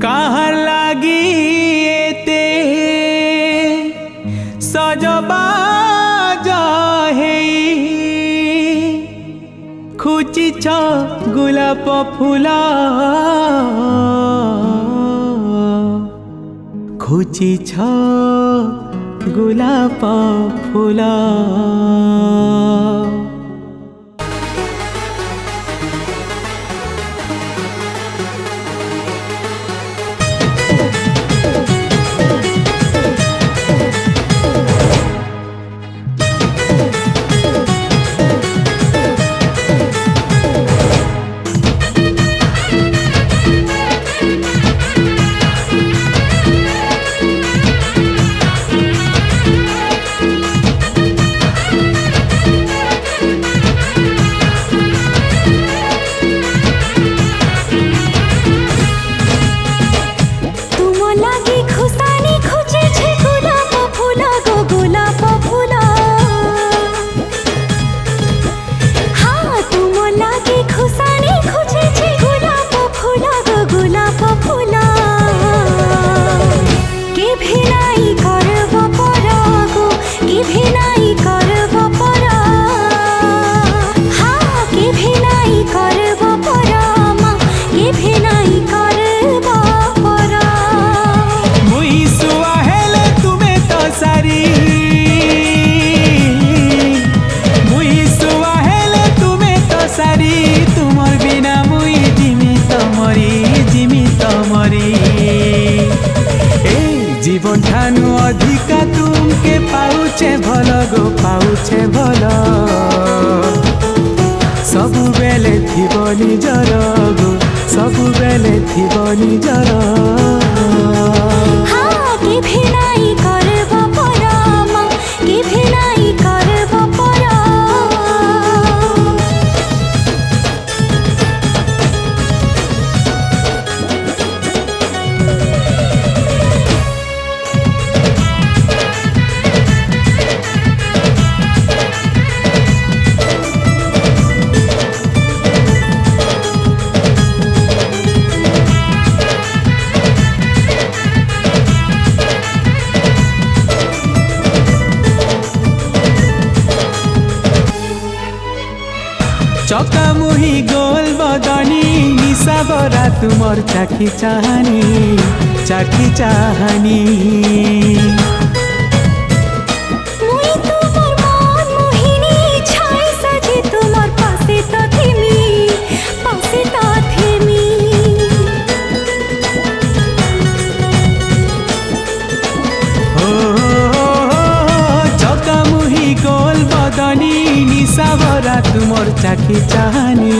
काहर लागी एते सजबाज खुचिछ गुलाप फूल खुचिछ गुलाप फूल जीवन ठानु अधिका तुमके पाउछे भल गो पाउछे भल सबु बेले थिबो निजर गो सबु बेले थिबो निजर के भिनाई करब परम के भिनाई करब परम चकामुही गोल बदनी निशा बरा तुमर चाखी चाहनी मुई तुमर मन मोहिनी छाई सजे तुमर पासे त थिमी चकामुही गोल बदनी निशा बरा तुमर चाखी चाहनी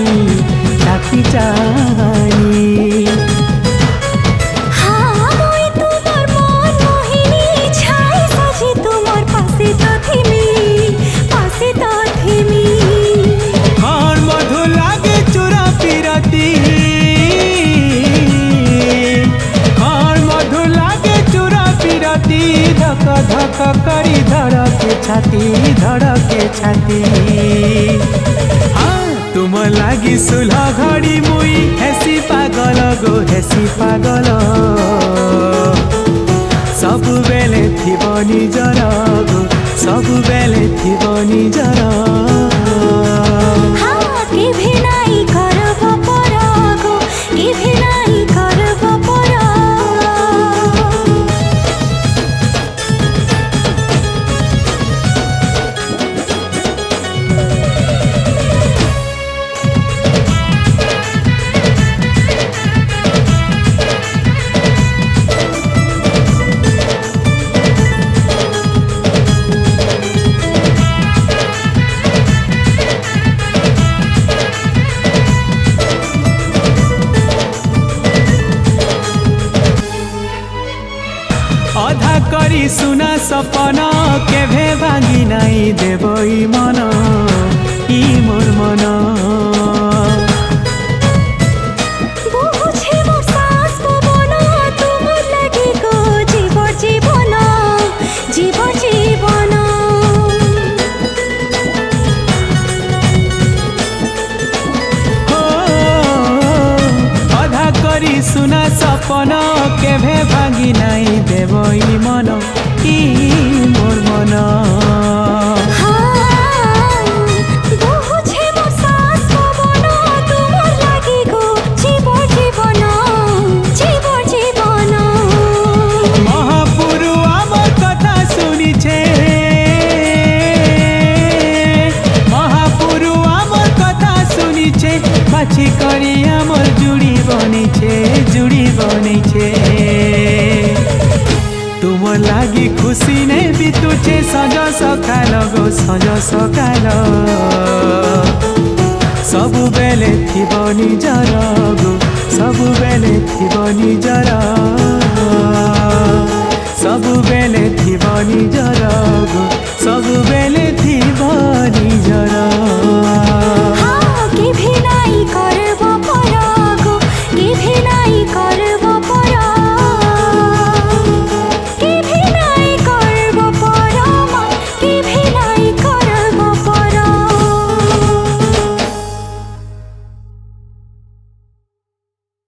हाँ मुई तुमर मन मोहिनी छाई सजे तुमर पासे त थिमी और मधु लागे चुरा पिरती और मधु लागे चुरा पिरती धक धक करी धड़के छाती तुम लागी सुलह घड़ी मुई हेसी पागल गो हेसी पागल सबु बेले थिबो निजर गो सबु बेले थिबो निजर के भिनाई करब परम के भिनाई करब परम अधा करी सुना सपन केभे भांगी नाई देबो ई मन ई मोर मन बुझे मोर सास पवन तुमर लागि गो जीवन हो अधा करी सुना सपन ভাঙি নাই দেবই মন ই মোর মন বহুছে মোর শ্বাস পবন তোমার লাগি গো জীবন জীবন জীবন জীবন মহাপুরু আমার কথা শুনিছে মহাপুরু আমার কথা শুনিছে বাছি করি আমার জুড়ি বনেছে तुमर लागी खुशी ने बितुचे सज सकाल गो सज सकाल सबु बेले थिब निजर गो सबु बेले थिब निजर सबु बेले थिब निजर गो सबु बेले थिब निजर